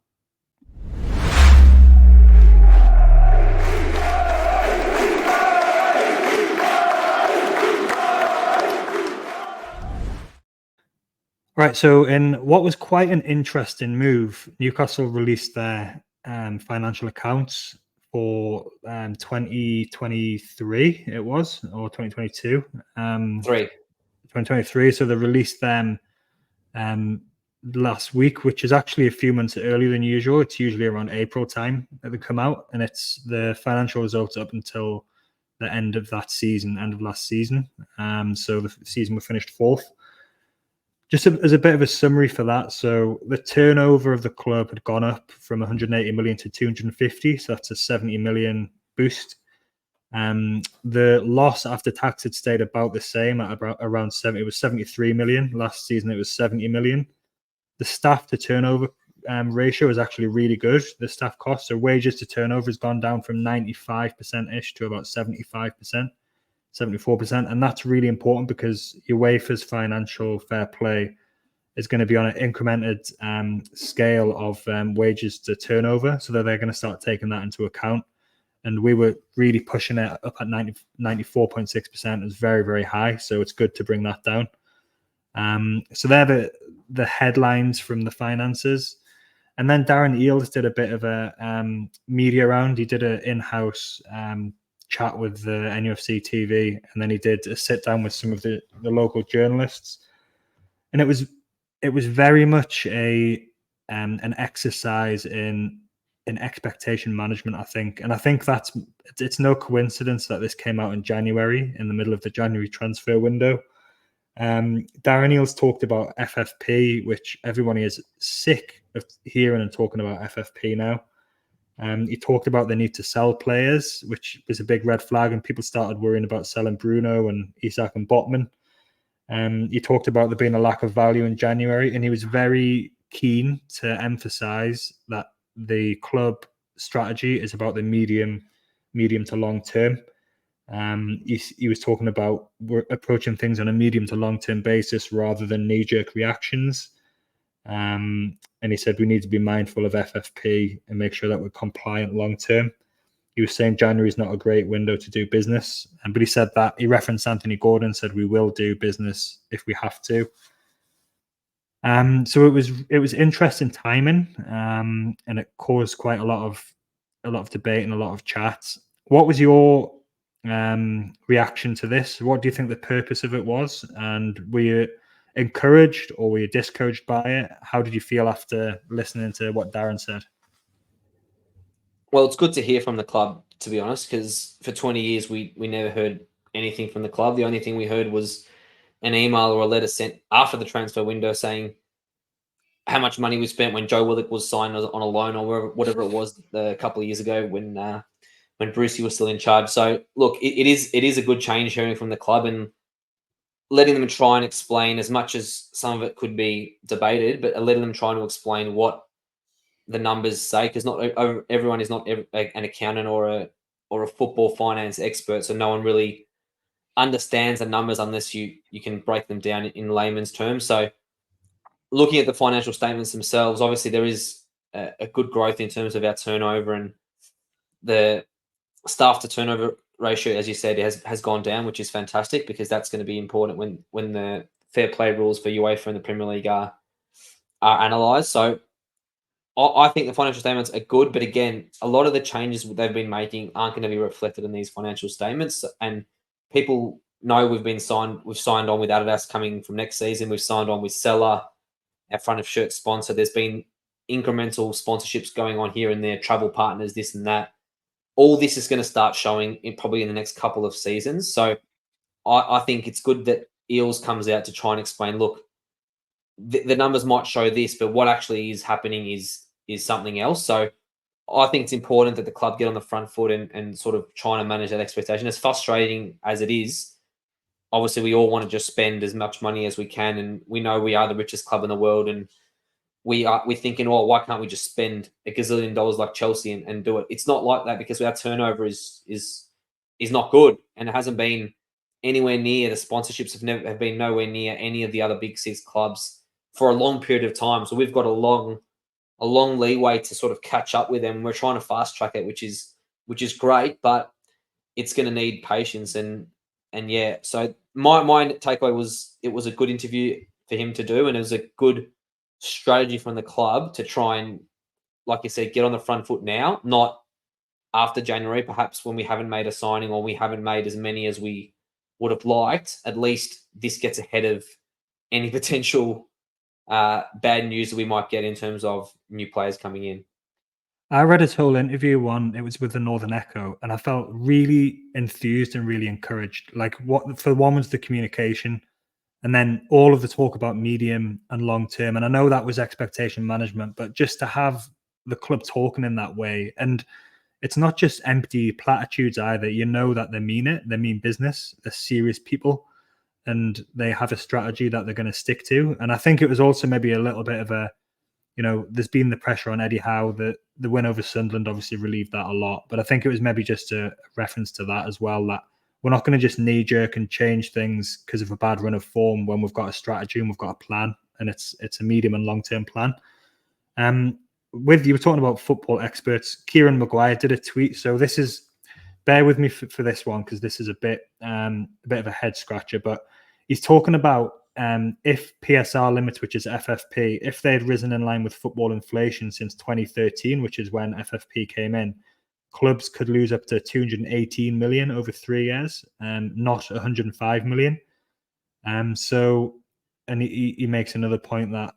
Right, so in what was quite an interesting move, Newcastle released their financial accounts for 2023, it was, or 2022. 2023, so they released them last week, which is actually a few months earlier than usual. It's usually around April time that they come out, and it's the financial results up until the end of last season. So the season we finished 4th. Just as a bit of a summary for that, so the turnover of the club had gone up from 180 million to 250, so that's a 70 million boost. The loss after tax had stayed about the same at around 70. It was 73 million last season. It was 70 million. The staff to turnover ratio is actually really good. The staff costs, so wages to turnover has gone down from 95% ish to about 75%. 74%, and that's really important because UEFA's financial fair play is going to be on an incremented scale of wages to turnover, so that they're going to start taking that into account. And we were really pushing it up at 94.6%. It's very, very high, so it's good to bring that down. So they're the headlines from the finances. And then Darren Eales did a bit of a media round. He did an in-house chat with the NUFC TV, and then he did a sit down with some of the local journalists, and it was very much an exercise in expectation management, I think. And I think it's no coincidence that this came out in January, in the middle of the January transfer window. Darren Eales talked about FFP, which everyone is sick of hearing and talking about FFP now. He talked about the need to sell players, which was a big red flag, and people started worrying about selling Bruno and Isak and Botman. He talked about there being a lack of value in January, and he was very keen to emphasize that the club strategy is about the medium to long term. He was talking about we're approaching things on a medium to long term basis rather than knee-jerk reactions. And he said we need to be mindful of FFP and make sure that we're compliant long term. He was saying January is not a great window to do business, but he said that he referenced Anthony Gordon, said we will do business if we have to. So it was interesting timing, and it caused quite a lot of debate and a lot of chats. What was your reaction to this? What do you think the purpose of it was? And were you encouraged or were you discouraged by it? How did you feel after listening to what Darren said? Well, it's good to hear from the club, to be honest, because for 20 years we never heard anything from the club. The only thing we heard was an email or a letter sent after the transfer window saying how much money we spent when Joe Willock was signed on a loan or whatever it was a couple of years ago when Brucey was still in charge. So look, it is a good change hearing from the club and letting them try and explain, as much as some of it could be debated, but letting them try to explain what the numbers say, because not everyone is not an accountant or a football finance expert, so no one really understands the numbers unless you can break them down in layman's terms. So looking at the financial statements themselves, obviously there is a good growth in terms of our turnover, and the staff to turnover ratio, as you said, has gone down, which is fantastic because that's going to be important when the fair play rules for UEFA and the Premier League are analysed. So I think the financial statements are good, but again, a lot of the changes they've been making aren't going to be reflected in these financial statements. And people know we've signed on with Adidas coming from next season. We've signed on with Seller, our front of shirt sponsor. There's been incremental sponsorships going on here and there, travel partners, this and that. All this is going to start showing probably in the next couple of seasons. So I think it's good that Eales comes out to try and explain, look, the numbers might show this, but what actually is happening is something else. So I think it's important that the club get on the front foot and sort of trying to manage that expectation. As frustrating as it is, obviously we all want to just spend as much money as we can, and we know we are the richest club in the world, and we're thinking, oh, why can't we just spend $1 gazillion like Chelsea and do it? It's not like that because our turnover is not good, and it hasn't been anywhere near. The sponsorships have been nowhere near any of the other big six clubs for a long period of time. So we've got a long leeway to sort of catch up with them. We're trying to fast track it, which is great, but it's going to need patience and yeah. So my takeaway was it was a good interview for him to do, and it was a good strategy from the club to try and, like you said, get on the front foot now, not after January, perhaps when we haven't made a signing or we haven't made as many as we would have liked. At least this gets ahead of any potential bad news that we might get in terms of new players coming in. I read his whole interview it was with the Northern Echo, and I felt really enthused and really encouraged. Like, what for one was the communication, and then all of the talk about medium and long term. And I know that was expectation management, but just to have the club talking in that way, and it's not just empty platitudes either. You know that they mean it. They mean business. They're serious people, and they have a strategy that they're going to stick to. And I think it was also maybe a little bit of a, there's been the pressure on Eddie Howe. The win over Sunderland obviously relieved that a lot. But I think it was maybe just a reference to that as well, that we're not going to just knee-jerk and change things because of a bad run of form when we've got a strategy and we've got a plan, and it's a medium and long-term plan. You were talking about football experts. Kieran Maguire did a tweet. So this is, bear with me for this one because this is a bit of a head scratcher. But he's talking about if PSR limits, which is FFP, if they had risen in line with football inflation since 2013, which is when FFP came in, clubs could lose up to 218 million over 3 years, not 105 million. So, and he makes another point that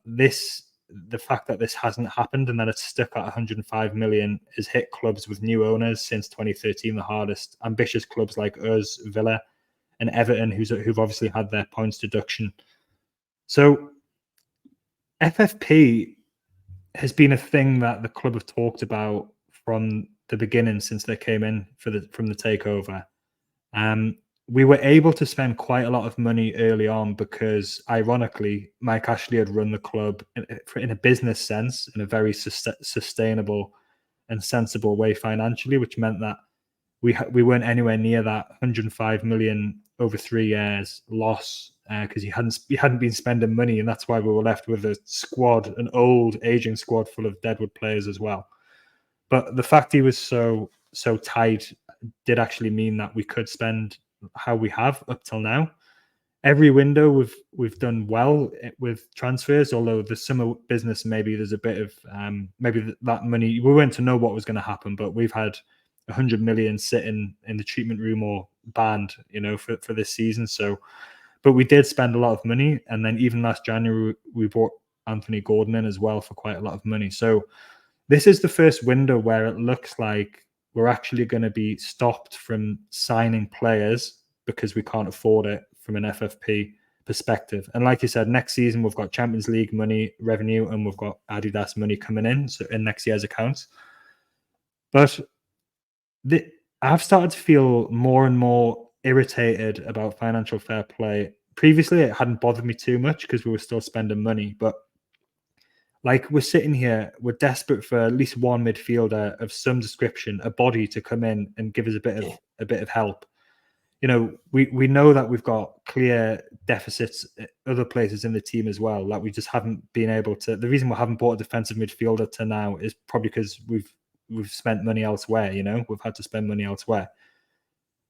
the fact that this hasn't happened and that it's stuck at 105 million has hit clubs with new owners since 2013 the hardest. Ambitious clubs like us, Villa, and Everton, who've obviously had their points deduction. So FFP has been a thing that the club have talked about from the beginning since they came in from the takeover. We were able to spend quite a lot of money early on because, ironically, Mike Ashley had run the club in a business sense, in a very sustainable and sensible way financially, which meant that we weren't anywhere near that 105 million over 3 years loss because he hadn't been spending money, and that's why we were left with a squad, an old aging squad full of Deadwood players as well. But the fact he was so tight did actually mean that we could spend how we have up till now. Every window we've done well with transfers, although the summer business maybe there's a bit of maybe that money we weren't to know what was going to happen, but we've had 100 million sitting in the treatment room or banned, for this season. So, but we did spend a lot of money, and then even last January we brought Anthony Gordon in as well for quite a lot of money. So this is the first window where it looks like we're actually going to be stopped from signing players because we can't afford it from an FFP perspective. And like you said, next season we've got Champions League money revenue and we've got Adidas money coming in, so in next year's accounts. But I've started to feel more and more irritated about financial fair play. Previously, it hadn't bothered me too much because we were still spending money, but like, we're sitting here, we're desperate for at least one midfielder of some description, a body to come in and give us a bit of help. we know that we've got clear deficits at other places in the team as well. That we just haven't been able to. The reason we haven't bought a defensive midfielder to now is probably because we've spent money elsewhere. We've had to spend money elsewhere.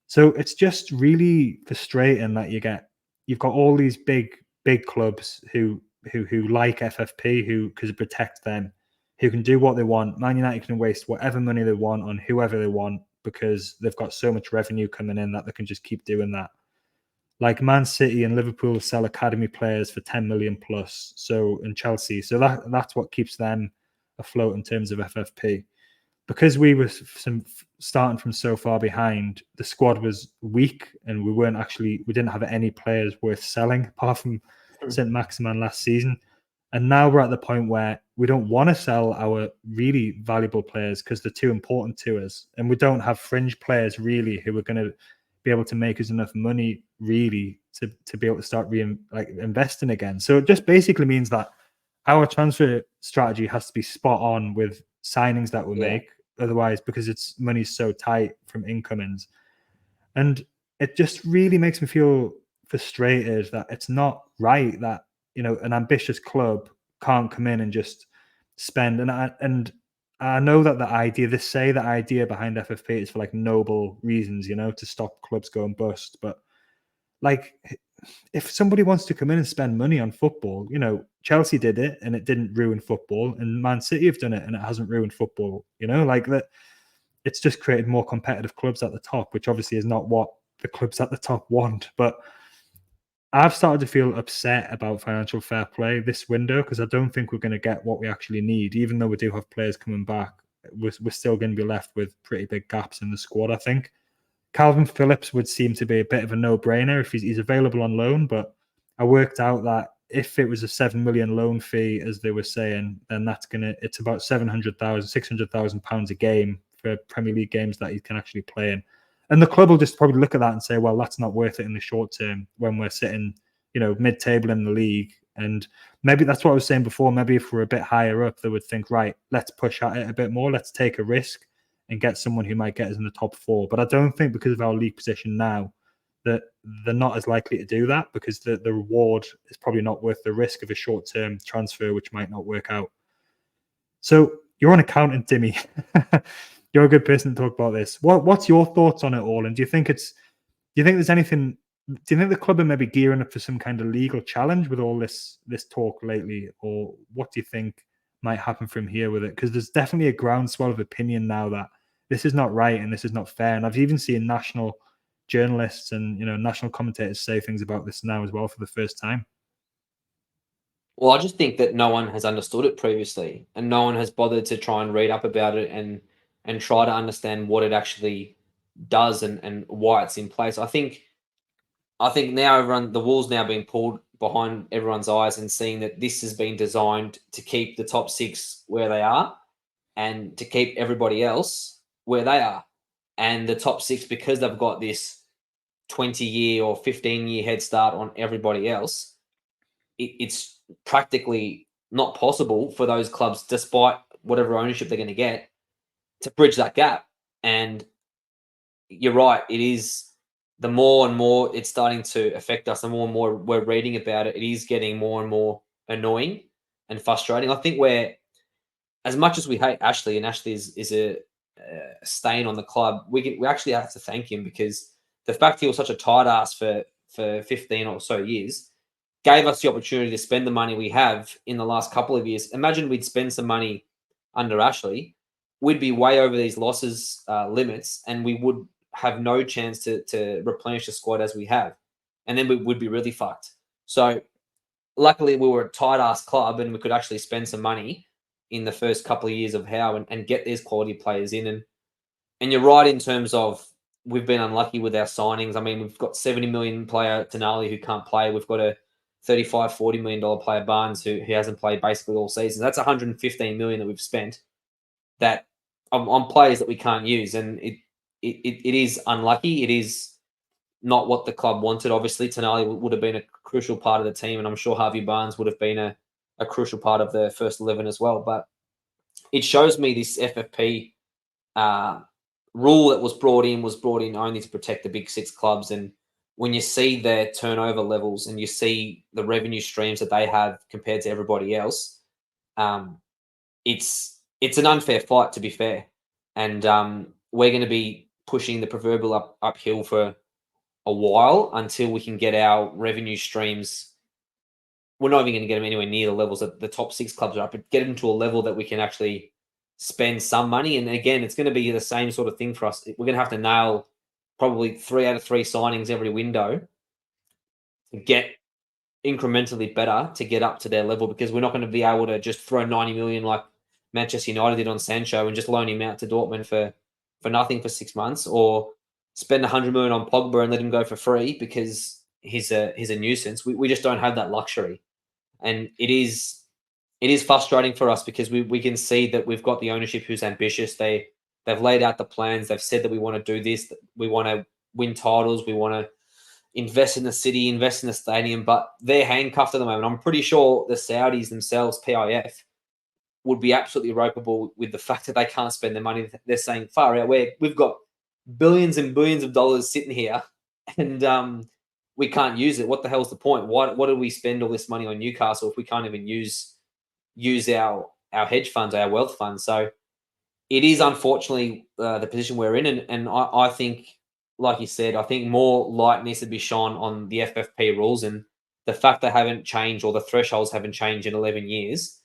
So it's just really frustrating that you've got all these big clubs who like FFP, who can protect them, who can do what they want. Man United can waste whatever money they want on whoever they want because they've got so much revenue coming in that they can just keep doing that. Like Man City and Liverpool sell academy players for 10 million plus. So and Chelsea, so that's what keeps them afloat in terms of FFP. Because we were starting from so far behind, the squad was weak, and we didn't have any players worth selling apart from St. Maximin last season. And now we're at the point where we don't want to sell our really valuable players because they're too important to us. And we don't have fringe players really who are going to be able to make us enough money really to be able to start investing again. So it just basically means that our transfer strategy has to be spot on with signings that we make. Otherwise, because money's so tight from incomings. And it just really makes me feel frustrated that it's not right that an ambitious club can't come in and just spend. And I know that the idea behind FFP is for like noble reasons, to stop clubs going bust. But like, if somebody wants to come in and spend money on football, Chelsea did it and it didn't ruin football, and Man City have done it and it hasn't ruined football. Like that. It's just created more competitive clubs at the top, which obviously is not what the clubs at the top want. But I've started to feel upset about financial fair play this window because I don't think we're going to get what we actually need. Even though we do have players coming back, we're still going to be left with pretty big gaps in the squad, I think. Calvin Phillips would seem to be a bit of a no-brainer if he's available on loan, but I worked out that if it was a 7 million loan fee, as they were saying, then it's about £600,000 a game for Premier League games that he can actually play in. And the club will just probably look at that and say, well, that's not worth it in the short term when we're sitting, mid-table in the league. And maybe that's what I was saying before. Maybe if we're a bit higher up, they would think, right, let's push at it a bit more. Let's take a risk and get someone who might get us in the top four. But I don't think because of our league position now that they're not as likely to do that because the reward is probably not worth the risk of a short-term transfer, which might not work out. So you're an accountant, Dimi. You're a good person to talk about this. What's your thoughts on it all? And do you think there's anything? Do you think the club are maybe gearing up for some kind of legal challenge with all this talk lately, or what do you think might happen from here with it? Because there's definitely a groundswell of opinion now that this is not right and this is not fair. And I've even seen national journalists and national commentators say things about this now as well for the first time. Well, I just think that no one has understood it previously, and no one has bothered to try and read up about it and try to understand what it actually does and why it's in place. I think now the wool's now being pulled behind everyone's eyes and seeing that this has been designed to keep the top six where they are and to keep everybody else where they are. And the top six, because they've got this 20-year or 15-year head start on everybody else, it's practically not possible for those clubs, despite whatever ownership they're going to get, to bridge that gap. And you're right, it is, the more and more it's starting to affect us, the more and more we're reading about it, it is getting more and more annoying and frustrating. I think as much as we hate Ashley, and Ashley is a stain on the club, we actually have to thank him, because the fact he was such a tight ass for 15 or so years gave us the opportunity to spend the money we have in the last couple of years. Imagine we'd spend some money under Ashley, we'd be way over these losses limits, and we would have no chance to replenish the squad as we have. And then we would be really fucked. So luckily we were a tight ass club and we could actually spend some money in the first couple of years of Howe and get these quality players in. And you're right in terms of we've been unlucky with our signings. I mean, we've got 70 million player Tonali who can't play. We've got a $35-40 million player Barnes who hasn't played basically all season. That's 115 million that we've spent that on players that we can't use. And it is unlucky. It is not what the club wanted. Obviously, Tonali would have been a crucial part of the team, and I'm sure Harvey Barnes would have been a crucial part of the first 11 as well. But it shows me this FFP rule that was brought in only to protect the big six clubs. And when you see their turnover levels and you see the revenue streams that they have compared to everybody else, it's an unfair fight, to be fair. And we're going to be pushing the proverbial uphill for a while until we can get our revenue streams. We're not even going to get them anywhere near the levels that the top six clubs are up, but get them to a level that we can actually spend some money. And again, it's going to be the same sort of thing for us. We're going to have to nail probably 3 out of 3 signings every window to get incrementally better to get up to their level, because we're not going to be able to just throw 90 million like Manchester United did on Sancho and just loan him out to Dortmund for nothing for 6 months, or spend 100 million on Pogba and let him go for free because he's a nuisance. We just don't have that luxury. And it is frustrating for us because we can see that we've got the ownership who's ambitious. They've laid out the plans. They've said that we want to do this. We want to win titles. We want to invest in the city, invest in the stadium, but they're handcuffed at the moment. I'm pretty sure the Saudis themselves, PIF, would be absolutely ropeable with the fact that they can't spend their money. They're saying, far out, we've got billions and billions of dollars sitting here and we can't use it. What the hell's the point? What do we spend all this money on Newcastle if we can't even use our hedge funds, our wealth funds? So it is unfortunately the position we're in. And I think, like you said, I think more light needs to be shone on the FFP rules, and the fact they haven't changed, or the thresholds haven't changed in 11 years,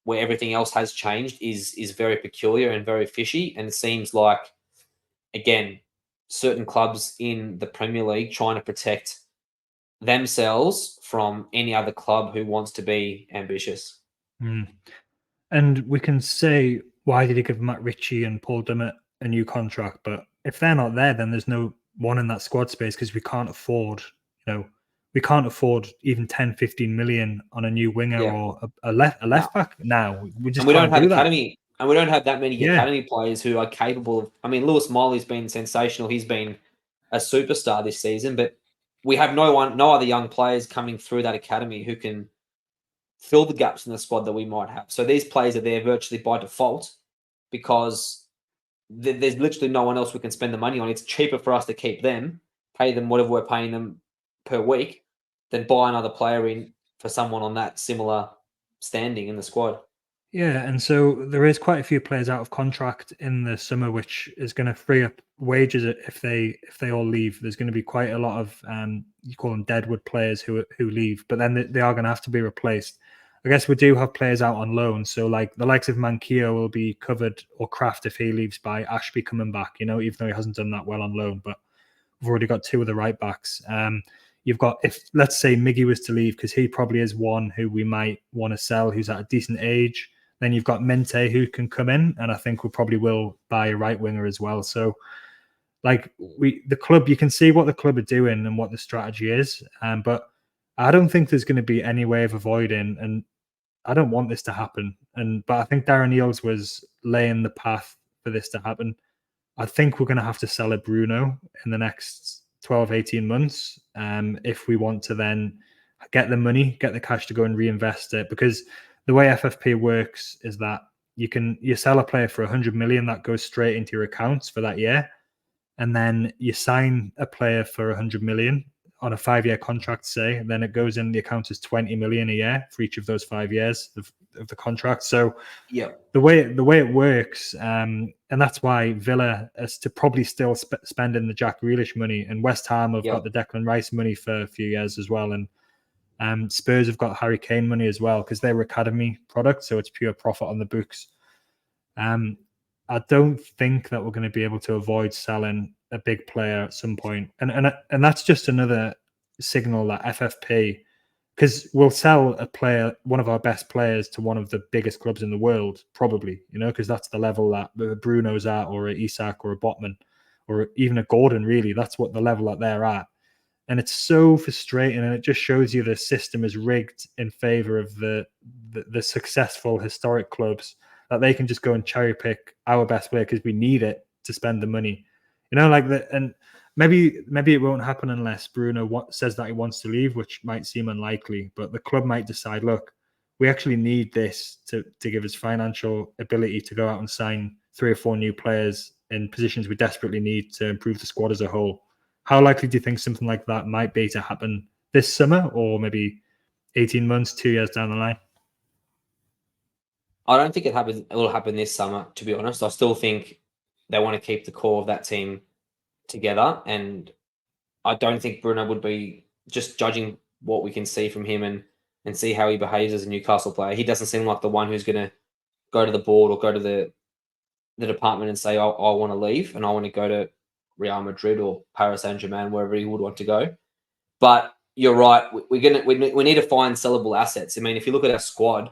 where everything else has changed, is very peculiar and very fishy. And it seems like, again, certain clubs in the Premier League trying to protect themselves from any other club who wants to be ambitious. And we can say, why did he give Matt Ritchie and Paul Dummett a new contract? But if they're not there, then there's no one in that squad space, because we can't afford, we can't afford even 10, 15 million on a new winger or a left back now. We just don't have academy. And we don't have that many academy players who are capable of. I mean, Lewis Miley's been sensational. He's been a superstar this season, but we have no other young players coming through that academy who can fill the gaps in the squad that we might have. So these players are there virtually by default because there's literally no one else we can spend the money on. It's cheaper for us to keep them, pay them whatever we're paying them per week, than buy another player in for someone on that similar standing in the squad. Yeah, and so there is quite a few players out of contract in the summer, which is going to free up wages if they all leave. There's going to be quite a lot of you call them deadwood players who leave, but then they are going to have to be replaced. I guess we do have players out on loan, so like the likes of Manquillo will be covered, or Kraft if he leaves, by Ashby coming back. Even though he hasn't done that well on loan, but we've already got 2 of the right backs. You've got, if let's say Miggy was to leave, because he probably is one who we might want to sell, who's at a decent age. Then you've got Mente who can come in, and I think we probably will buy a right winger as well. So, like the club, you can see what the club are doing and what the strategy is. But I don't think there's going to be any way of avoiding, and I don't want this to happen. But I think Darren Eales was laying the path for this to happen. I think we're going to have to sell a Bruno in the next 12, 18 months if we want to then get the money, get the cash to go and reinvest it, because the way FFP works is that you sell a player for 100 million, that goes straight into your accounts for that year, and then you sign a player for 100 million on a 5-year contract, say, and then it goes in the account as 20 million a year for each of those 5 years of the contract. So the way it works, and that's why Villa is to probably still spending the Jack Grealish money, and West Ham have got the Declan Rice money for a few years as well, and Spurs have got Harry Kane money as well, because they're academy products, so it's pure profit on the books. I don't think that we're going to be able to avoid selling a big player at some point, and that's just another signal that FFP, because we'll sell a player, one of our best players, to one of the biggest clubs in the world, probably, because that's the level that Bruno's at, or a Isak, or a Botman, or even a Gordon. Really, that's what the level that they're at. And it's so frustrating, and it just shows you the system is rigged in favor of the successful historic clubs, that they can just go and cherry pick our best player because we need it to spend the money. And maybe it won't happen unless Bruno says that he wants to leave, which might seem unlikely. But the club might decide, look, we actually need this to give us financial ability to go out and sign 3 or 4 new players in positions we desperately need to improve the squad as a whole. How likely do you think something like that might be to happen this summer, or maybe 18 months, 2 years down the line? I don't think it will happen this summer, to be honest. I still think they want to keep the core of that team together, and I don't think Bruno would be, just judging what we can see from him and see how he behaves as a Newcastle player. He doesn't seem like the one who's going to go to the board or go to the department and say, I want to leave and I want to go to Real Madrid or Paris Saint-Germain, wherever he would want to go. But you're right. We need to find sellable assets. I mean, if you look at our squad,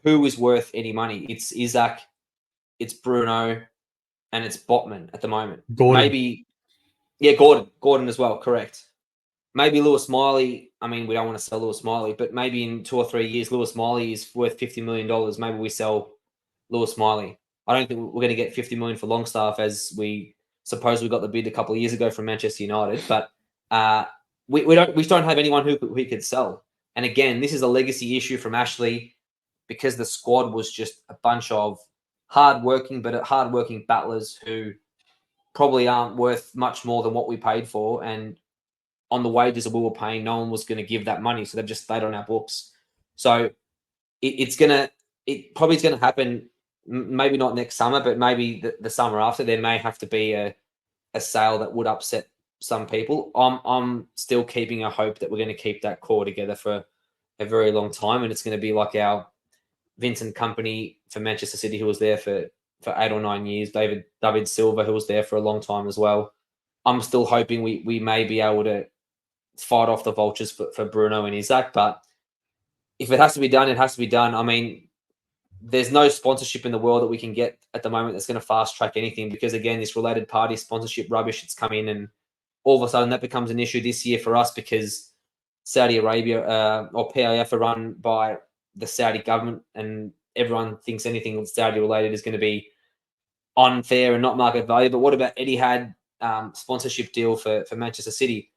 who is worth any money? It's Isak, it's Bruno, and it's Botman at the moment. Gordon. Maybe, Gordon as well. Correct. Maybe Lewis Miley. I mean, we don't want to sell Lewis Miley, but maybe in 2 or 3 years, Lewis Miley is worth $50 million. Maybe we sell Lewis Miley. I don't think we're going to get $50 million for Longstaff, as we suppose we got the bid a couple of years ago from Manchester United. But we don't have anyone who we could sell. And again, this is a legacy issue from Ashley, because the squad was just a bunch of hardworking battlers who probably aren't worth much more than what we paid for. And on the wages that we were paying, no one was going to give that money. So they've just stayed on our books. So it's probably going to happen, maybe not next summer, but maybe the summer after. There may have to be a sale that would upset some people. I'm still keeping a hope that we're going to keep that core together for a very long time. And it's going to be like our Vincent Kompany for Manchester City, who was there for 8 or 9 years. David Silva, who was there for a long time as well. I'm still hoping we may be able to fight off the vultures for Bruno and Isak. But if it has to be done, it has to be done. I mean, there's no sponsorship in the world that we can get at the moment that's going to fast track anything, because again, this related party sponsorship rubbish that's come in, and all of a sudden that becomes an issue this year for us, because Saudi Arabia or PIF are run by the Saudi government, and everyone thinks anything Saudi related is going to be unfair and not market value. But what about Eddie Howe sponsorship deal for Manchester City?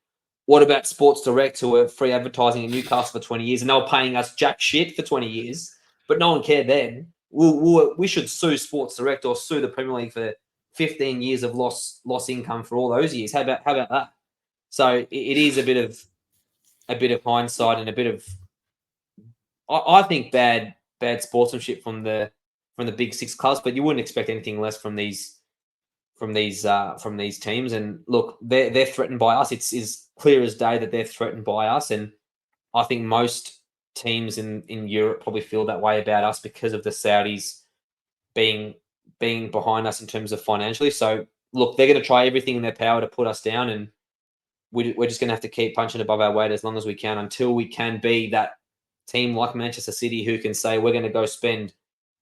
What about Sports Direct, who were free advertising in Newcastle for 20 years, and they were paying us jack shit for 20 years, but no one cared then? We should sue Sports Direct or sue the Premier League for 15 years of lost income for all those years. How about that? So it is a bit of hindsight and a bit of, I think, bad sportsmanship from the big six clubs. But you wouldn't expect anything less from these teams. And look, they're threatened by us. It's as clear as day that they're threatened by us. And I think most teams in Europe probably feel that way about us because of the Saudis being behind us in terms of financially. So look, they're going to try everything in their power to put us down, and we're just going to have to keep punching above our weight as long as we can, until we can be that team like Manchester City who can say we're going to go spend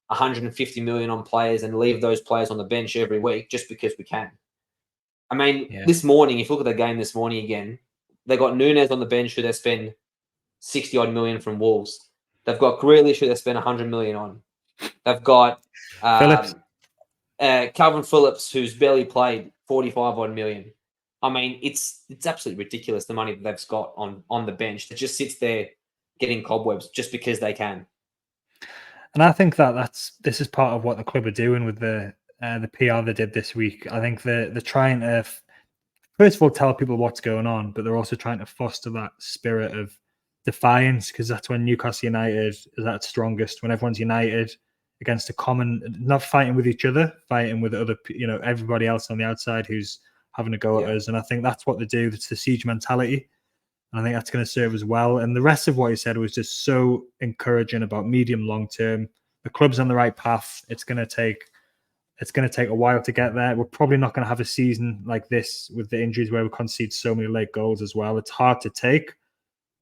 150 million on players and leave those players on the bench every week just because we can. I mean, This morning, if you look at the game this morning again, they got Nunes on the bench who they spend 60 odd million from Wolves. They've got Grealish who they spend 100 million on. They've got Calvin Phillips, who's barely played, 45 odd million. I mean, it's absolutely ridiculous, the money that they've got on the bench that just sits there getting cobwebs just because they can. And I think this is part of what the club are doing with the PR they did this week. I think they're trying to, first of all, tell people what's going on, but they're also trying to foster that spirit of defiance, because that's when Newcastle United is at its strongest, when everyone's united against a common, not fighting with each other, fighting with other, everybody else on the outside who's having a go at us. And I think that's what they do. It's the siege mentality. And I think that's going to serve us well. And the rest of what he said was just so encouraging about medium, long term. The club's on the right path. It's going to take a while to get there. We're probably not going to have a season like this with the injuries where we concede so many late goals as well. It's hard to take,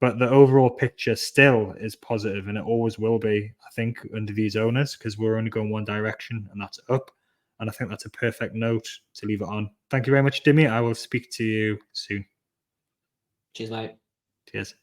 but the overall picture still is positive, and it always will be, I think, under these owners, because we're only going one direction, and that's up. And I think that's a perfect note to leave it on. Thank you very much, Dimi. I will speak to you soon. Cheers, mate. Cheers.